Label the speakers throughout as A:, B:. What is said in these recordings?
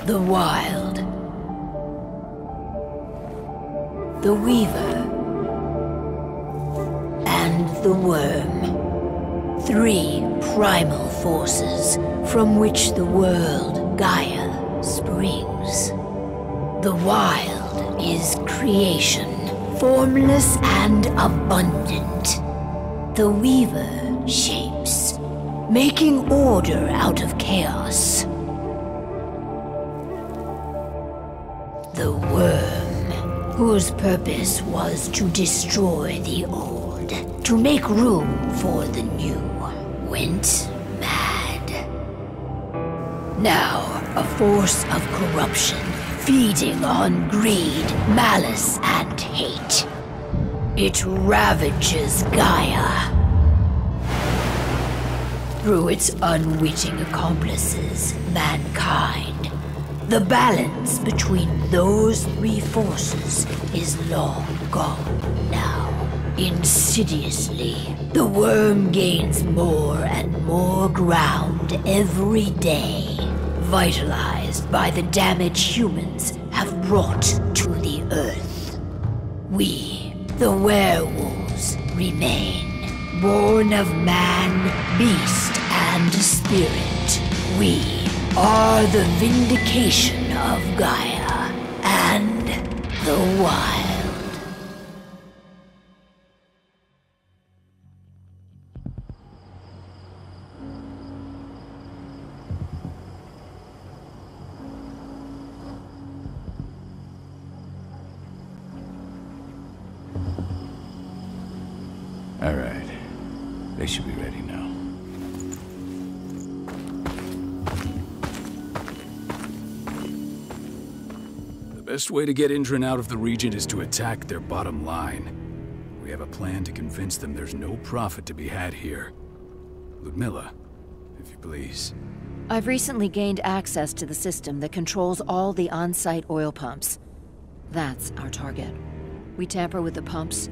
A: The Wild. The Weaver. And the Worm. 3 primal forces from which the world, Gaia, springs. The Wild is creation, formless and abundant. The Weaver shapes, making order out of chaos. The Worm, whose purpose was to destroy the old, to make room for the new, went mad. Now, a force of corruption, feeding on greed, malice, and hate. It ravages Gaia. Through its unwitting accomplices, mankind. The balance between those three forces is long gone now. Insidiously, the worm gains more and more ground every day, vitalized by the damage humans have brought to the Earth. We, the werewolves, remain, born of man, beast, and spirit. We are the vindication of Gaia and the wild.
B: All right. They should be ready now.
C: The best way to get Indran out of the region is to attack their bottom line. We have a plan to convince them there's no profit to be had here. Ludmilla, if you please.
D: I've recently gained access to the system that controls all the on-site oil pumps. That's our target. We tamper with the pumps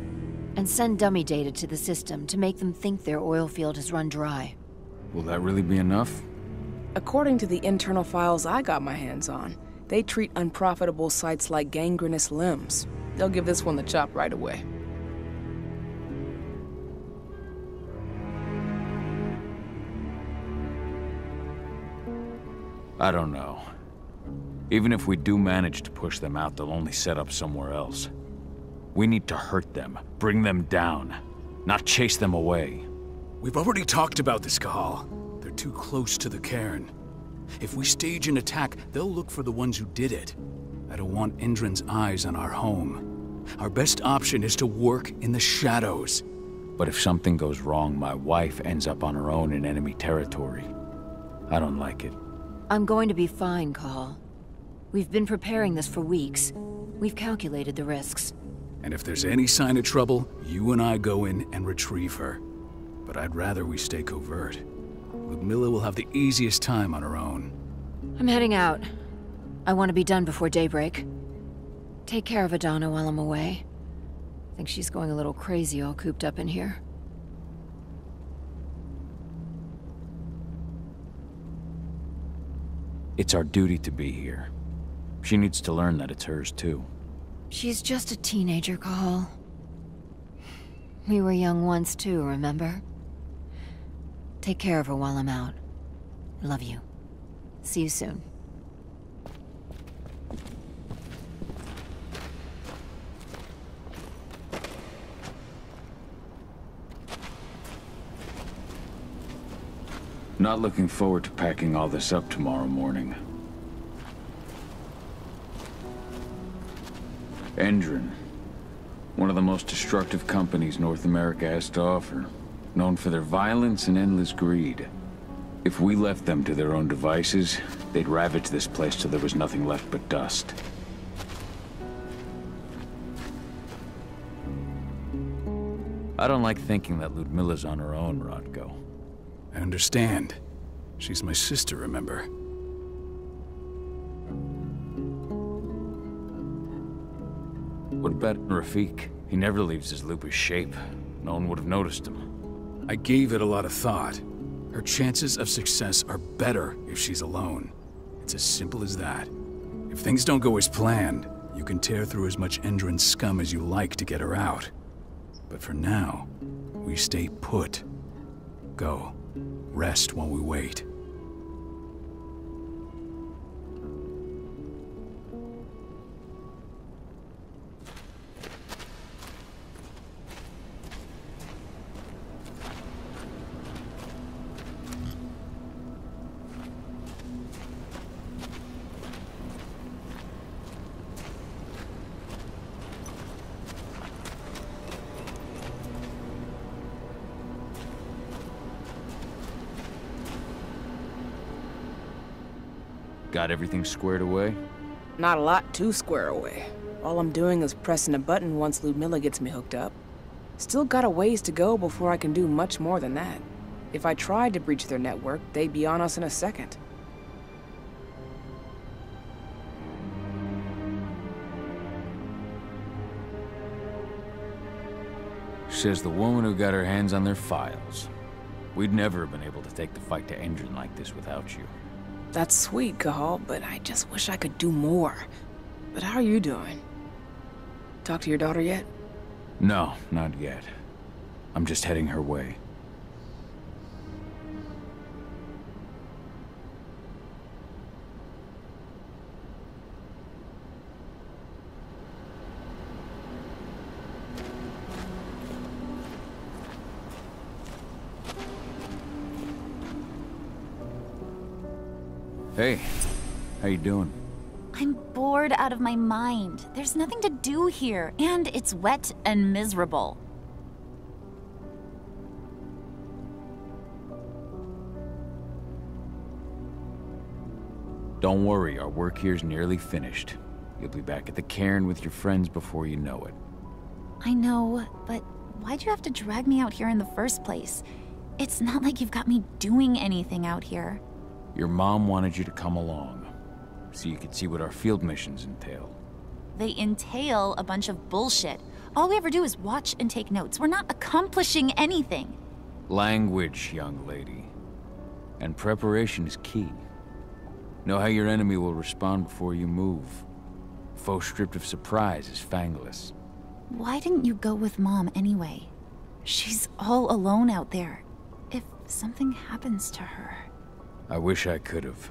D: and send dummy data to the system to make them think their oil field has run dry.
B: Will that really be enough?
E: According to the internal files I got my hands on, they treat unprofitable sites like gangrenous limbs. They'll give this one the chop right away.
B: I don't know. Even if we do manage to push them out, they'll only set up somewhere else. We need to hurt them, bring them down, not chase them away.
C: We've already talked about this, Kahal. They're too close to the cairn. If we stage an attack, they'll look for the ones who did it. I don't want Indran's eyes on our home. Our best option is to work in the shadows.
B: But if something goes wrong, my wife ends up on her own in enemy territory. I don't like it.
D: I'm going to be fine, Call. We've been preparing this for weeks. We've calculated the risks.
C: And if there's any sign of trouble, you and I go in and retrieve her. But I'd rather we stay covert. Ludmilla will have the easiest time on her own.
D: I'm heading out. I want to be done before daybreak. Take care of Adana while I'm away. I think she's going a little crazy all cooped up in here.
B: It's our duty to be here. She needs to learn that it's hers too.
D: She's just a teenager, Call. We were young once too, remember? Take care of her while I'm out. Love you. See you soon.
B: Not looking forward to packing all this up tomorrow morning. Indran, one of the most destructive companies North America has to offer, known for their violence and endless greed. If we left them to their own devices, they'd ravage this place till there was nothing left but dust. I don't like thinking that Ludmilla's on her own, Rodko.
C: I understand. She's my sister, remember?
B: What about Rafik? He never leaves his lupus shape. No one would have noticed him.
C: I gave it a lot of thought. Her chances of success are better if she's alone. It's as simple as that. If things don't go as planned, you can tear through as much Indran scum as you like to get her out. But for now, we stay put. Go. Rest while we wait.
B: Got everything squared away?
E: Not a lot to square away. All I'm doing is pressing a button once Ludmilla gets me hooked up. Still got a ways to go before I can do much more than that. If I tried to breach their network, they'd be on us in a second.
B: Says the woman who got her hands on their files. We'd never have been able to take the fight to Endron like this without you.
E: That's sweet, Cahal, but I just wish I could do more. But how are you doing? Talk to your daughter yet?
B: No, not yet. I'm just heading her way. Hey, how you doing?
F: I'm bored out of my mind. There's nothing to do here, and it's wet and miserable.
B: Don't worry, our work here's nearly finished. You'll be back at the cairn with your friends before you know it.
F: I know, but why'd you have to drag me out here in the first place? It's not like you've got me doing anything out here.
B: Your mom wanted you to come along, so you could see what our field missions entail.
F: They entail a bunch of bullshit. All we ever do is watch and take notes. We're not accomplishing anything.
B: Language, young lady. And preparation is key. Know how your enemy will respond before you move. Faux stripped of surprise is fangless.
F: Why didn't you go with Mom anyway? She's all alone out there. If something happens to her...
B: I wish I could have.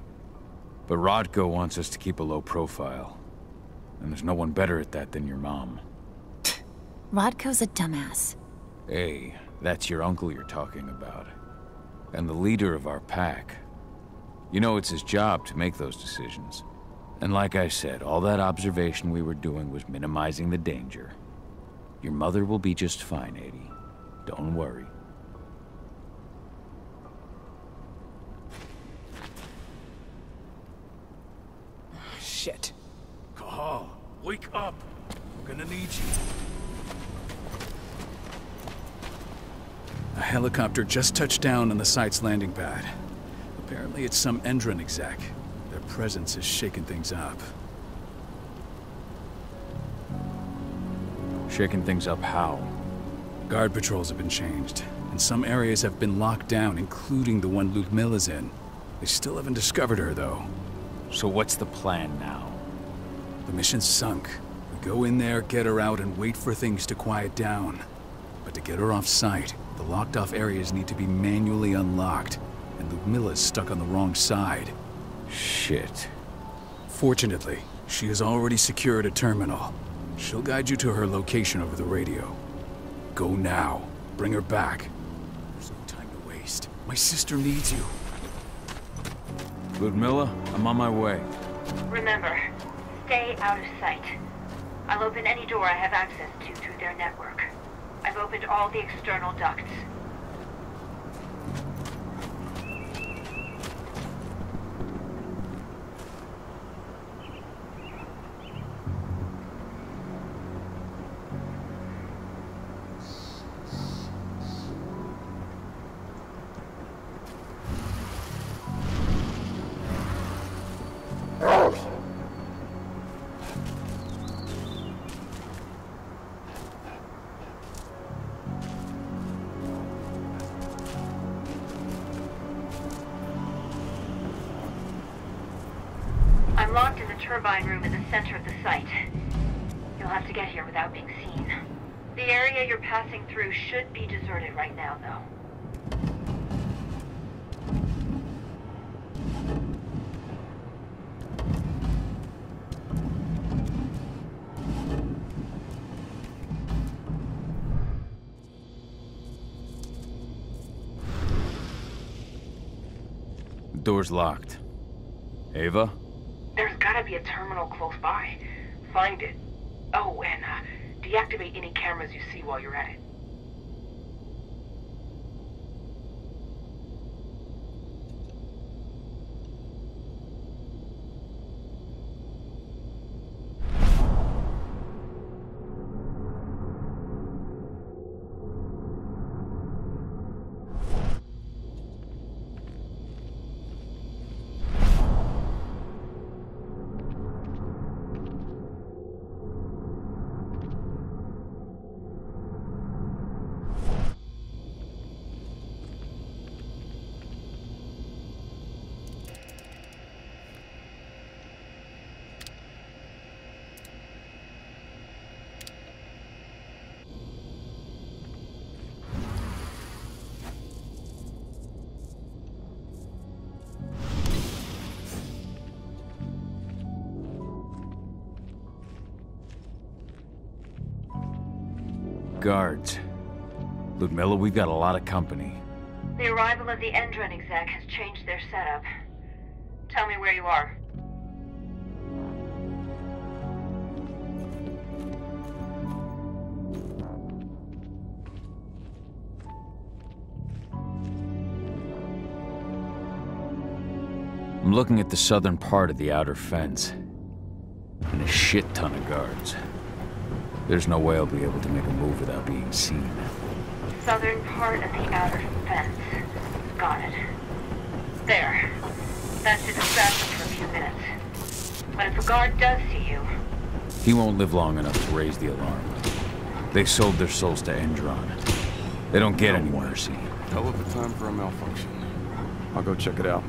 B: But Rodko wants us to keep a low profile. And there's no one better at that than your mom.
F: Rodko's a dumbass.
B: Hey, that's your uncle you're talking about. And the leader of our pack. You know it's his job to make those decisions. And like I said, all that observation we were doing was minimizing the danger. Your mother will be just fine, Eddie. Don't worry.
E: Shit.
C: Cahal, wake up! We're gonna need you. A helicopter just touched down on the site's landing pad. Apparently it's some Endron exec. Their presence is shaking things up.
B: Shaking things up how?
C: Guard patrols have been changed, and some areas have been locked down, including the one Ludmilla's in. They still haven't discovered her, though.
B: So what's the plan now?
C: The mission's sunk. We go in there, get her out, and wait for things to quiet down. But to get her off site, the locked-off areas need to be manually unlocked, and Ludmilla's stuck on the wrong side.
B: Shit.
C: Fortunately, she has already secured a terminal. She'll guide you to her location over the radio. Go now. Bring her back. There's no time to waste. My sister needs you.
B: Ludmilla, I'm on my way.
A: Remember, stay out of sight. I'll open any door I have access to through their network. I've opened all the external ducts. I'm locked in the turbine room in the center of the site. You'll have to get here without being seen. The area you're passing through should be deserted right now, though.
B: The door's locked. Ava?
E: There's gotta be a terminal close by. Find it. Oh, and deactivate any cameras you see while you're at it.
B: Guards. Ludmilla, we've got a lot of company.
A: The arrival of the Endron exec has changed their setup. Tell me where you are.
B: I'm looking at the southern part of the outer fence. And a shit ton of guards. There's no way I'll be able to make a move without being seen.
A: Southern part of the outer fence. Got it. There. That should distract them for a few minutes. But if a guard does see you...
B: He won't live long enough to raise the alarm. They sold their souls to Endron. They don't get any mercy.
G: Hell of a time for a malfunction. I'll go check it out.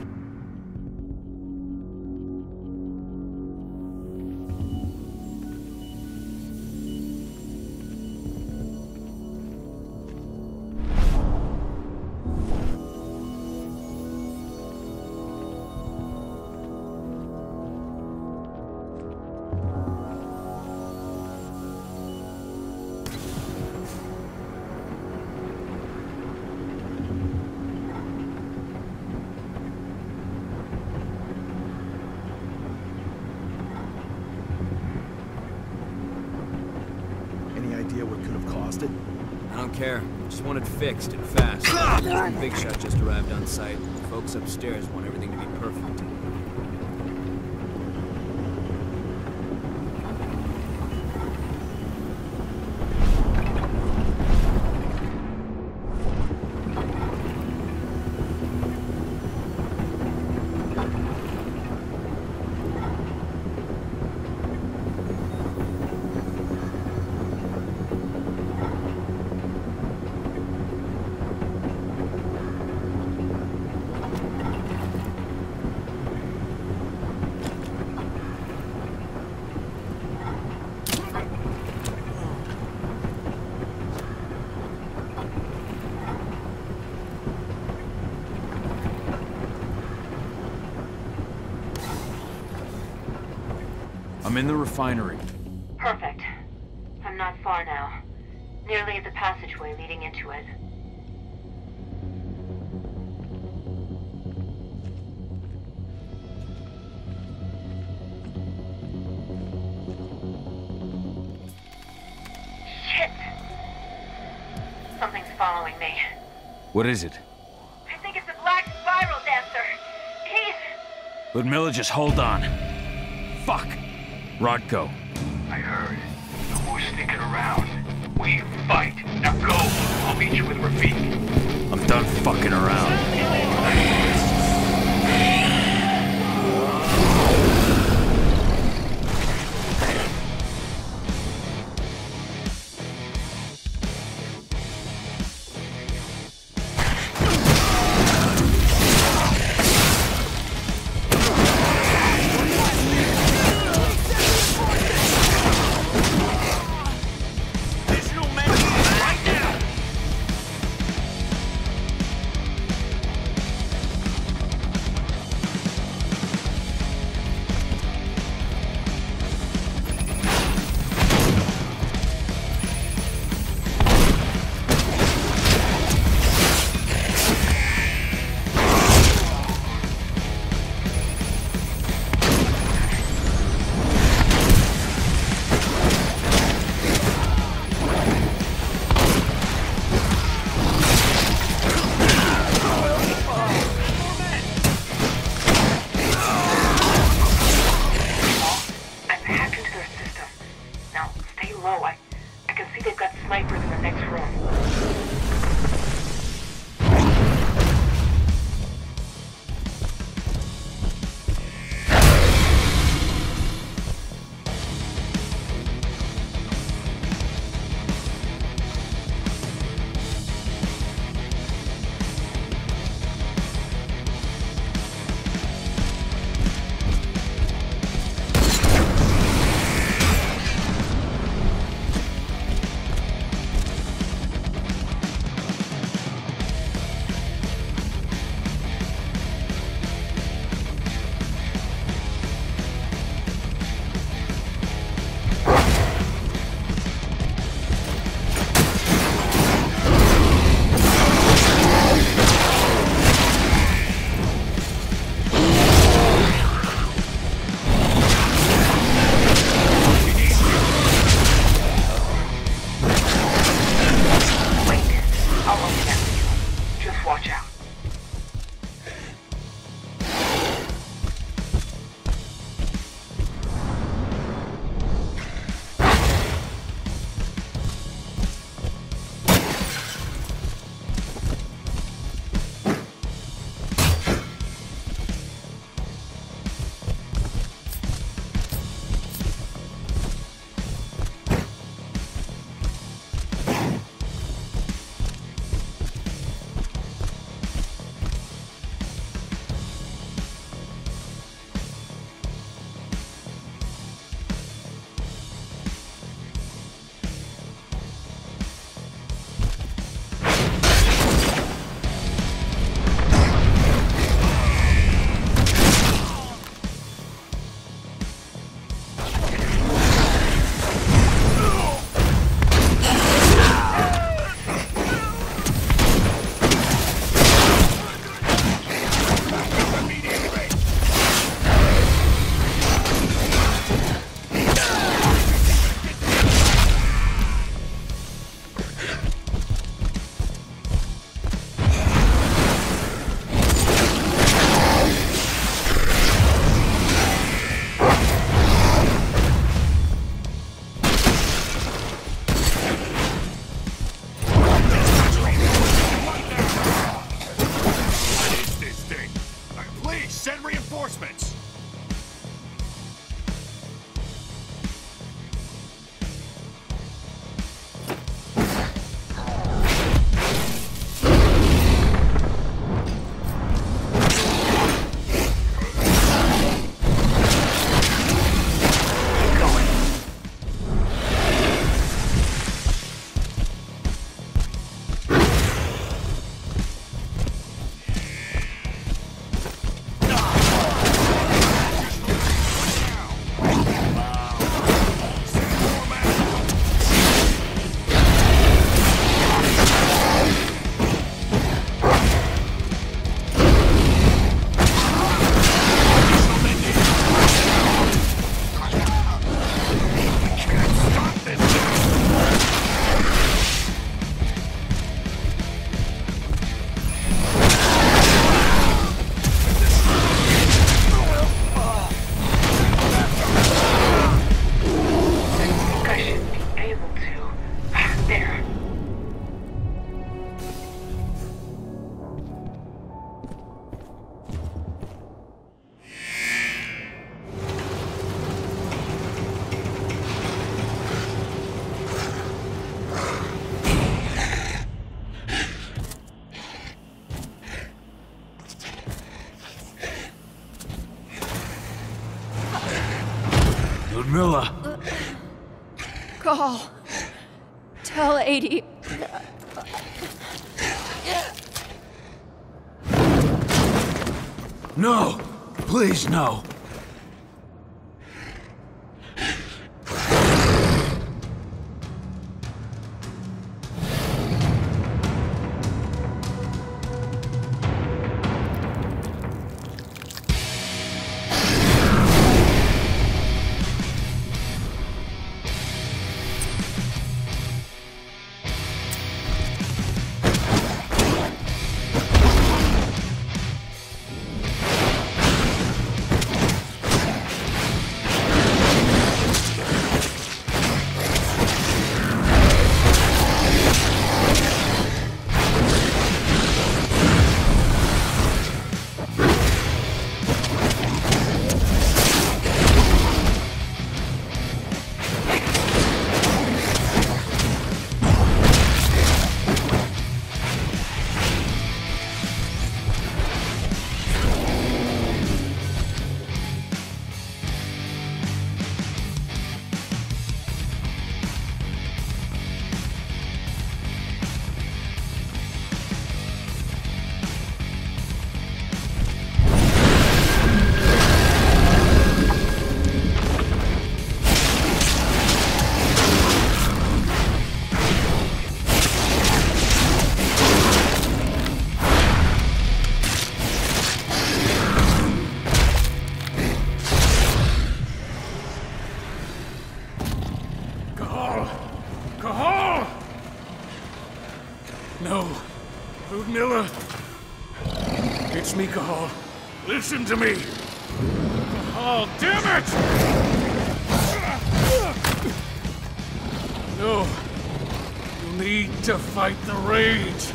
H: I don't care. Just want it fixed and fast. The big shot just arrived on site. The folks upstairs want everything to be perfect.
B: I'm in the refinery.
A: Perfect. I'm not far now. Nearly at the passageway leading into it. Shit! Something's following me.
B: What is it?
A: I think it's a black spiral dancer. He's...
B: Ludmilla, just hold on. Fuck! Rodko.
I: I heard. No more sneaking around. We fight. Now go. I'll meet you with Rafik.
B: I'm done fucking around.
C: Miller!
D: Call. Tell 80.
C: No! Please, no!
J: No. Ludmilla. It's me, Cahal. Listen to me. Cahal, damn it! No. You need to fight the rage.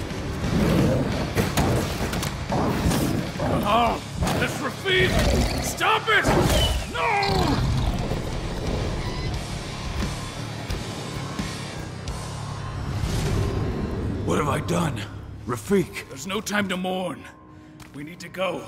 J: Cahal, that's Rafik! Stop it! No!
C: What have I done? Rafik!
J: There's no time to mourn. We need to go.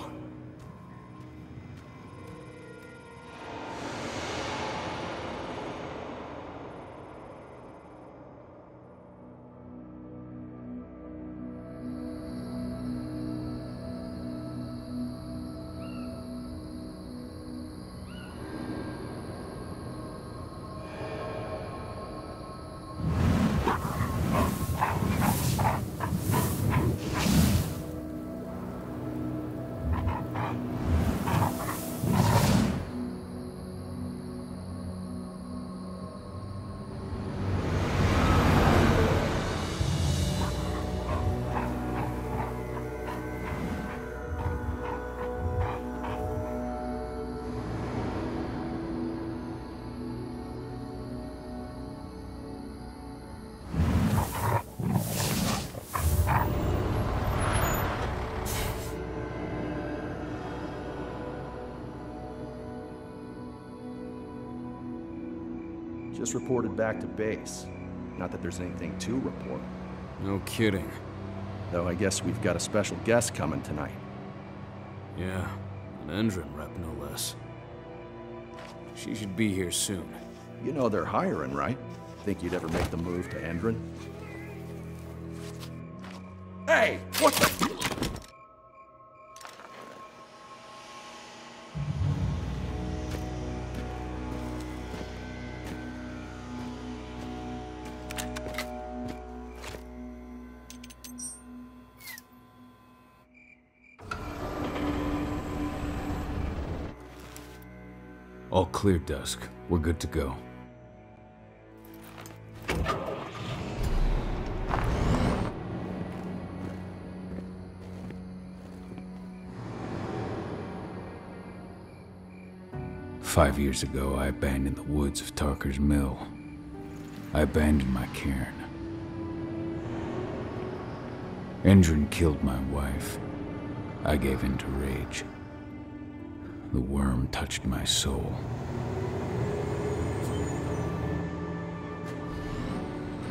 G: Just reported back to base. Not that there's anything to report.
H: No kidding.
G: Though I guess we've got a special guest coming tonight.
H: Yeah, an Endron rep no less. She should be here soon.
G: You know they're hiring, right? Think you'd ever make the move to Endron? Hey! What the...
B: All clear, Dusk. We're good to go. "5 years ago, I abandoned the woods of Tarker's Mill. I abandoned my cairn. Endron killed my wife. I gave in to rage. The worm touched my soul.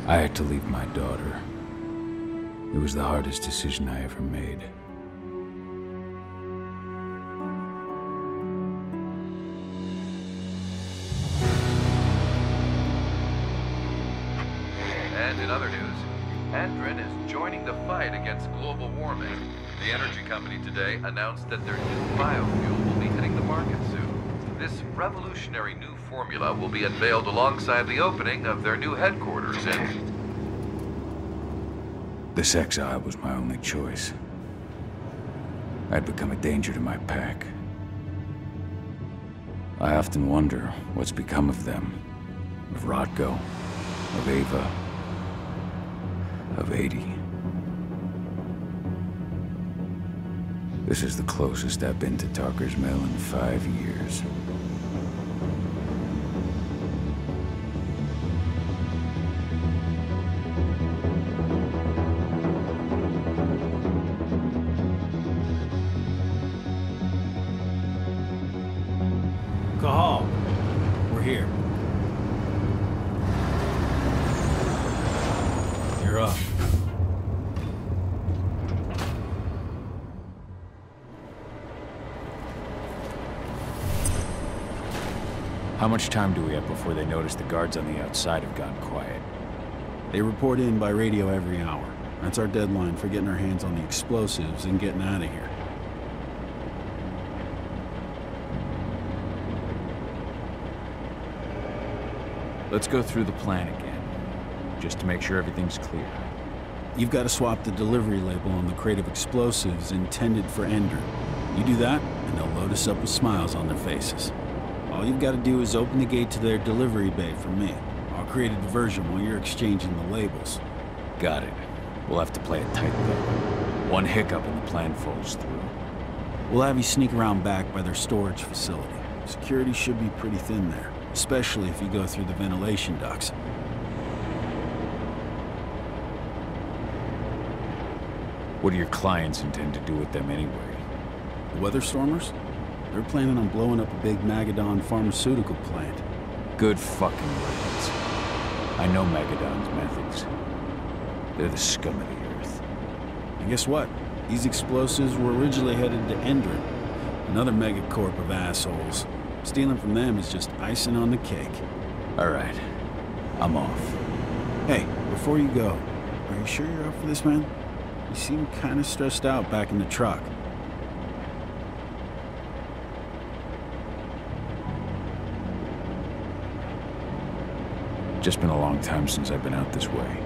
B: I had to leave my daughter. It was the hardest decision I ever made.
K: Hydrogen is joining the fight against global warming. The energy company today announced that their new biofuel will be hitting the market soon. This revolutionary new formula will be unveiled alongside the opening of their new headquarters in...
B: This exile was my only choice. I'd become a danger to my pack. I often wonder what's become of them. Of Rodko, of Ava, of 80. This is the closest I've been to Talker's Mill in 5 years.
C: Cahal, we're here. You're up.
B: How much time do we have before they notice the guards on the outside have gone quiet?
L: They report in by radio every hour. That's our deadline for getting our hands on the explosives and getting out of here.
B: Let's go through the plan again, just to make sure everything's clear.
L: You've got to swap the delivery label on the crate of explosives intended for Ender. You do that, and they'll load us up with smiles on their faces. All you've got to do is open the gate to their delivery bay for me. I'll create a diversion while you're exchanging the labels.
B: Got it. We'll have to play it tight, though. One hiccup and the plan falls through.
L: We'll have you sneak around back by their storage facility. Security should be pretty thin there, especially if you go through the ventilation ducts.
B: What do your clients intend to do with them anyway?
L: The Weatherstormers? They're planning on blowing up a big Magadon pharmaceutical plant.
B: Good fucking riddance. I know Magadon's methods. They're the scum of the earth.
L: And guess what? These explosives were originally headed to Endron, another megacorp of assholes. Stealing from them is just icing on the cake.
B: All right. I'm off.
L: Hey, before you go, are you sure you're up for this, man? You seem kind of stressed out back in the truck.
B: Just been a long time since I've been out this way.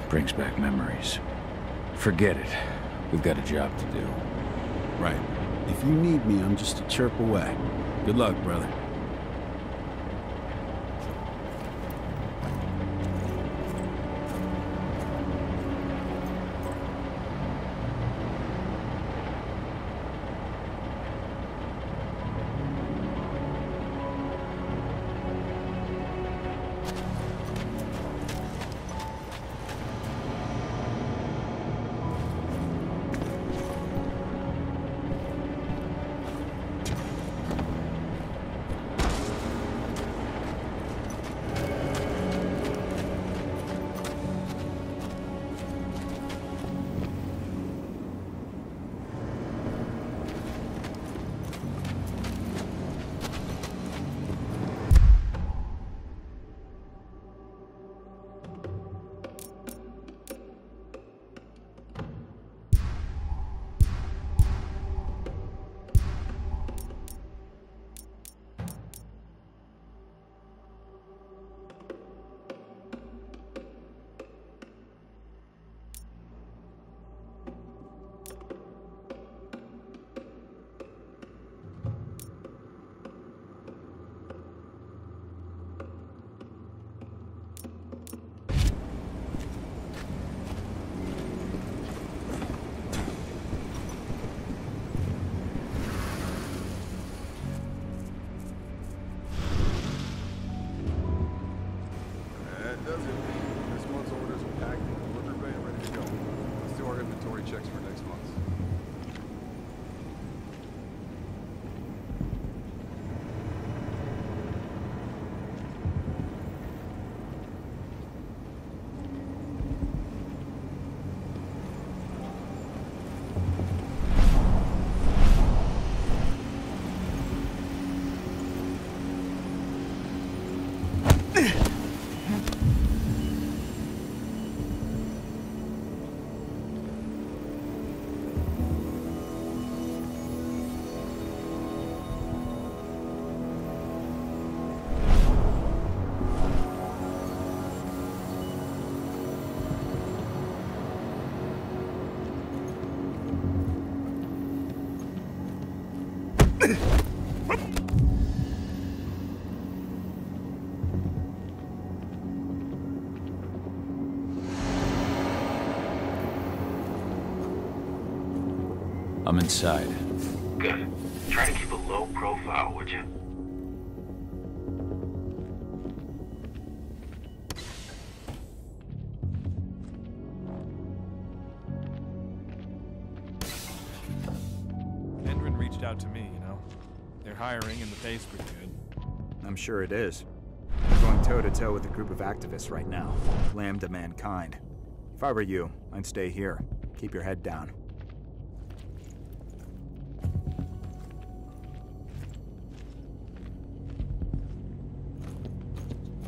B: Brings back memories. Forget it. We've got a job to do.
L: Right. If you need me, I'm just a chirp away. Good luck, brother.
G: checks for next month.
B: I'm inside.
I: Good. Try to keep a low profile, would you?
M: Endron reached out to me, you know. They're hiring and the pay's pretty good.
N: I'm sure it is. They're going toe-to-toe with a group of activists right now. Lambda mankind. If I were you, I'd stay here. Keep your head down.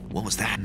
O: What was that?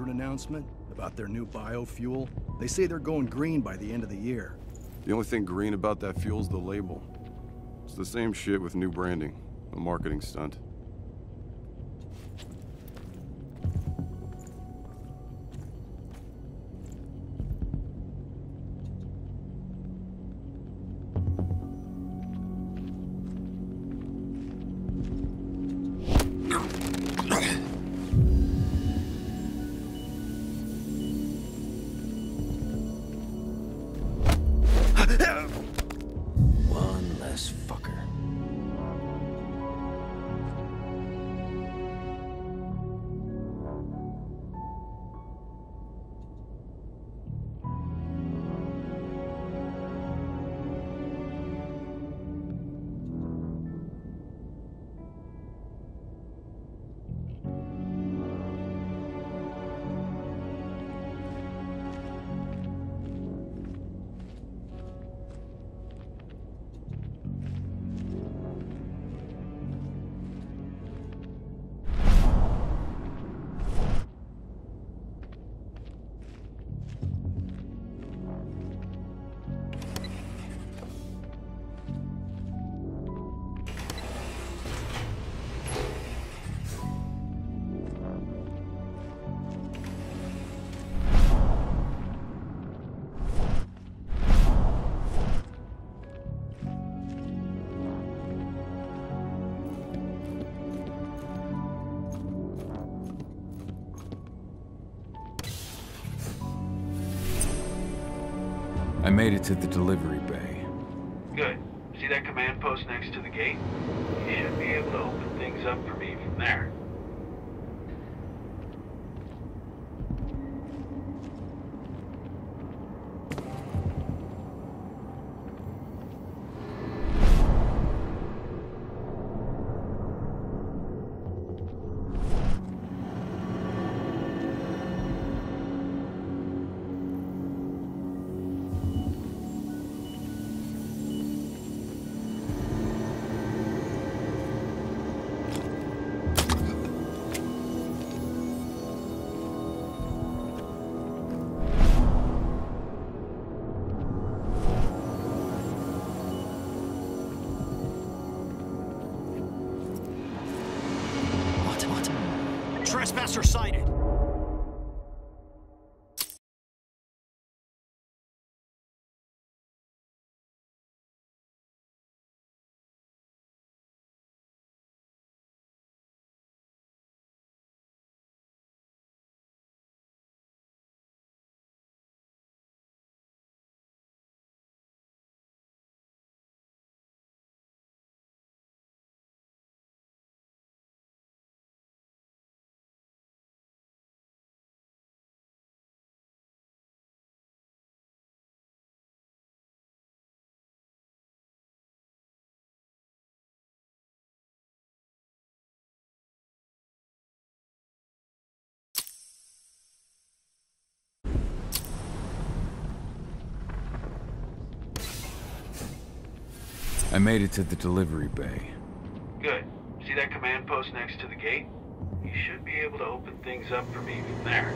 P: Announcement about their new biofuel. They say they're going green by the end of the year.
G: The only thing green about that fuel's the label. It's the same shit with new branding. A marketing stunt.
B: One less fucker. I made it to the delivery bay.
I: Good. See that command post next to the gate? You should be able to open things up for me from there.
O: Trespasser sighted.
B: I made it to the delivery bay.
I: Good. See that command post next to the gate? You should be able to open things up for me from there.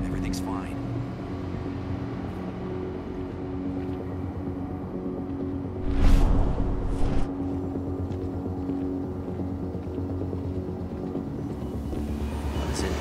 O: Everything's fine. What is it?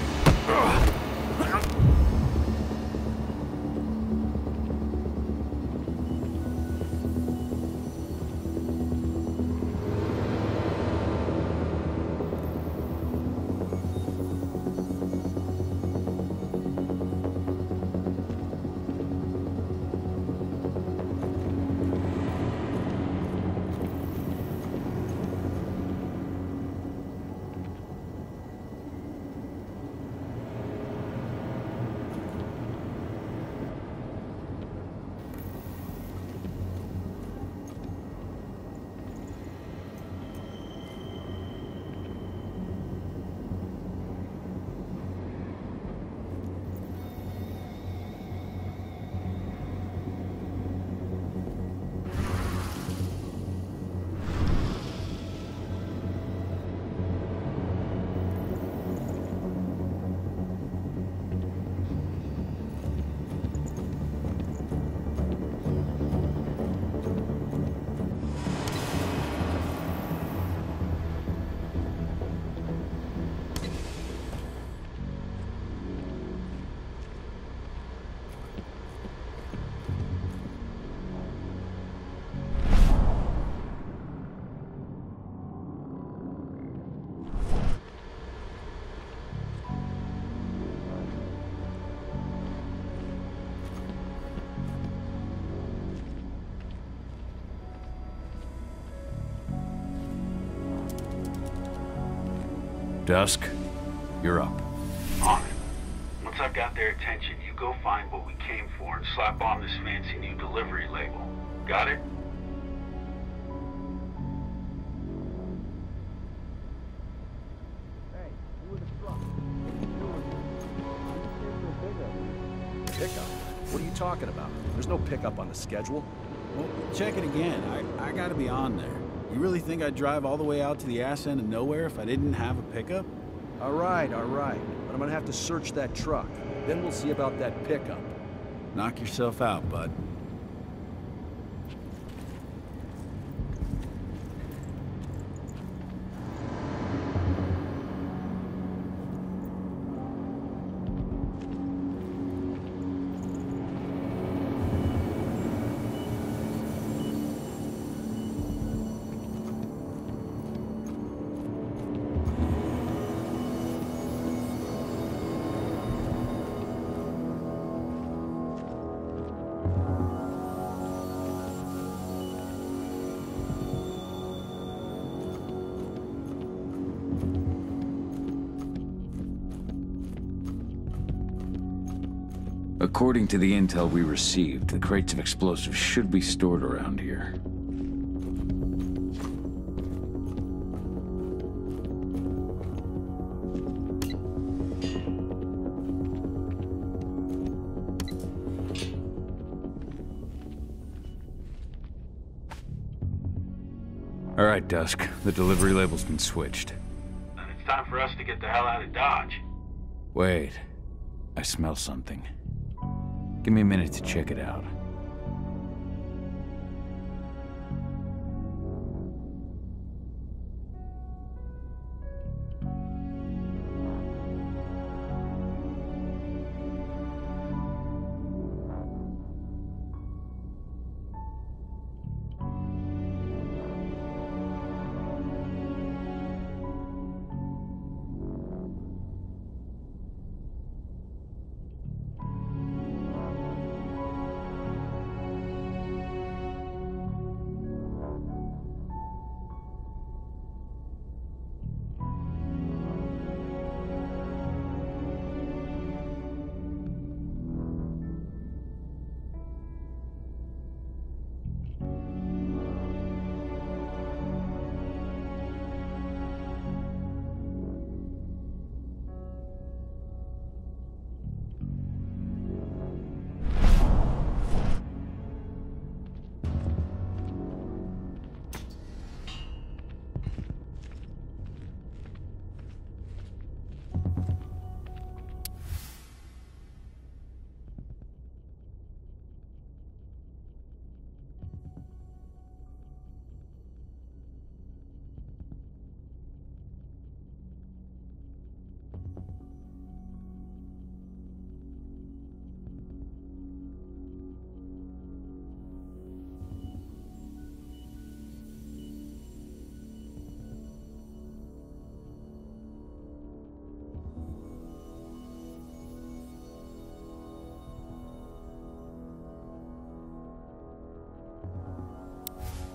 B: Dusk, you're up.
I: On it. Once I've got their attention, you go find what we came for and slap on this fancy new delivery label. Got it?
P: Pickup? What are you talking about? There's no pickup on the schedule.
L: Well, check it again. I gotta be on there. You really think I'd drive all the way out to the ass end of nowhere if I didn't have a pickup?
P: All right. But I'm gonna have to search that truck. Then we'll see about that pickup.
L: Knock yourself out, bud.
B: According to the intel we received, the crates of explosives should be stored around here. All right, Dusk. The delivery label's been switched.
I: Then it's time for us to get the hell out of Dodge.
B: Wait. I smell something. Give me a minute to check it out.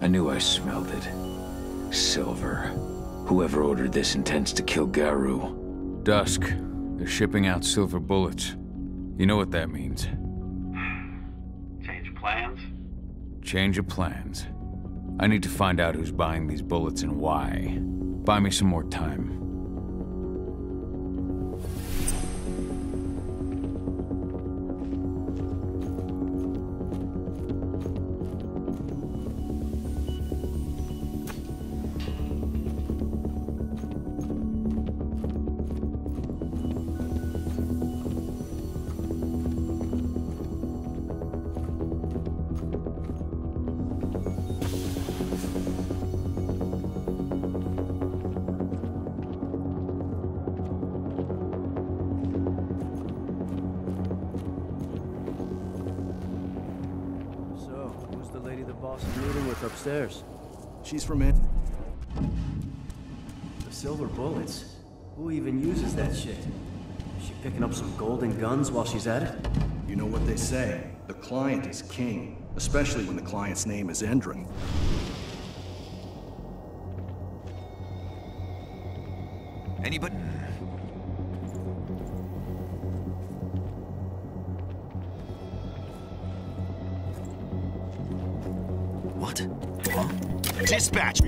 B: I knew I smelled it. Silver. Whoever ordered this intends to kill Garu. Dusk. They're shipping out silver bullets. You know what that means.
I: Change plans?
B: Change of plans. I need to find out who's buying these bullets and why. Buy me some more time.
Q: Upstairs.
P: She's from in.
Q: The silver bullets? Who even uses that shit? Is she picking up some golden guns while she's at it?
P: You know what they say. The client is king. Especially when the client's name is Endron.
O: Anybody? What? Dispatch!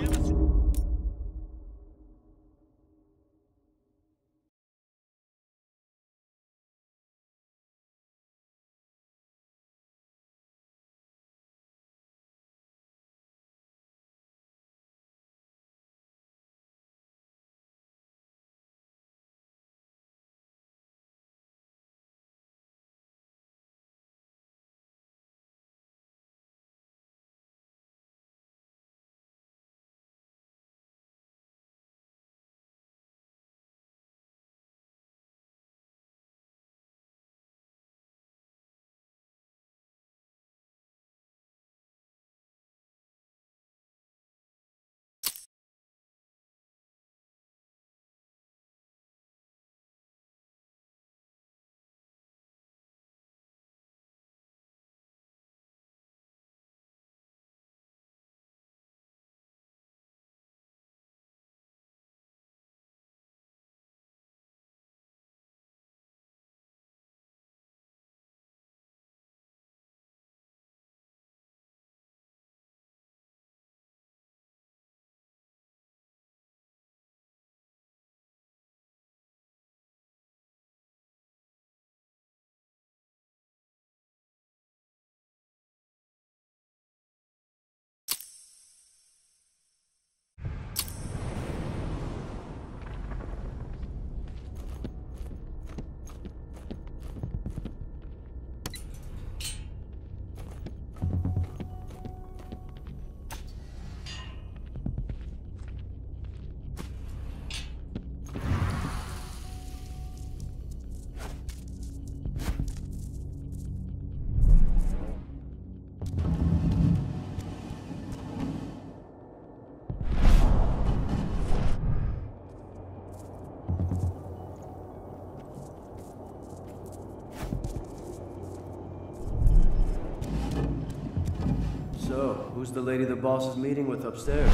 Q: who's the lady the boss is meeting with upstairs?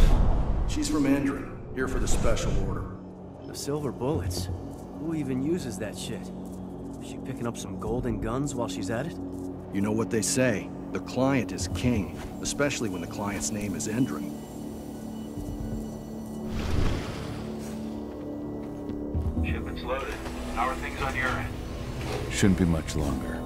P: She's from Endron, here for the special order.
Q: The silver bullets? Who even uses that shit? Is she picking up some golden guns while she's at it?
P: You know what they say, the client is king, especially when the client's name is Endron.
I: Shipment's loaded. How are things on your end?
B: Shouldn't be much longer.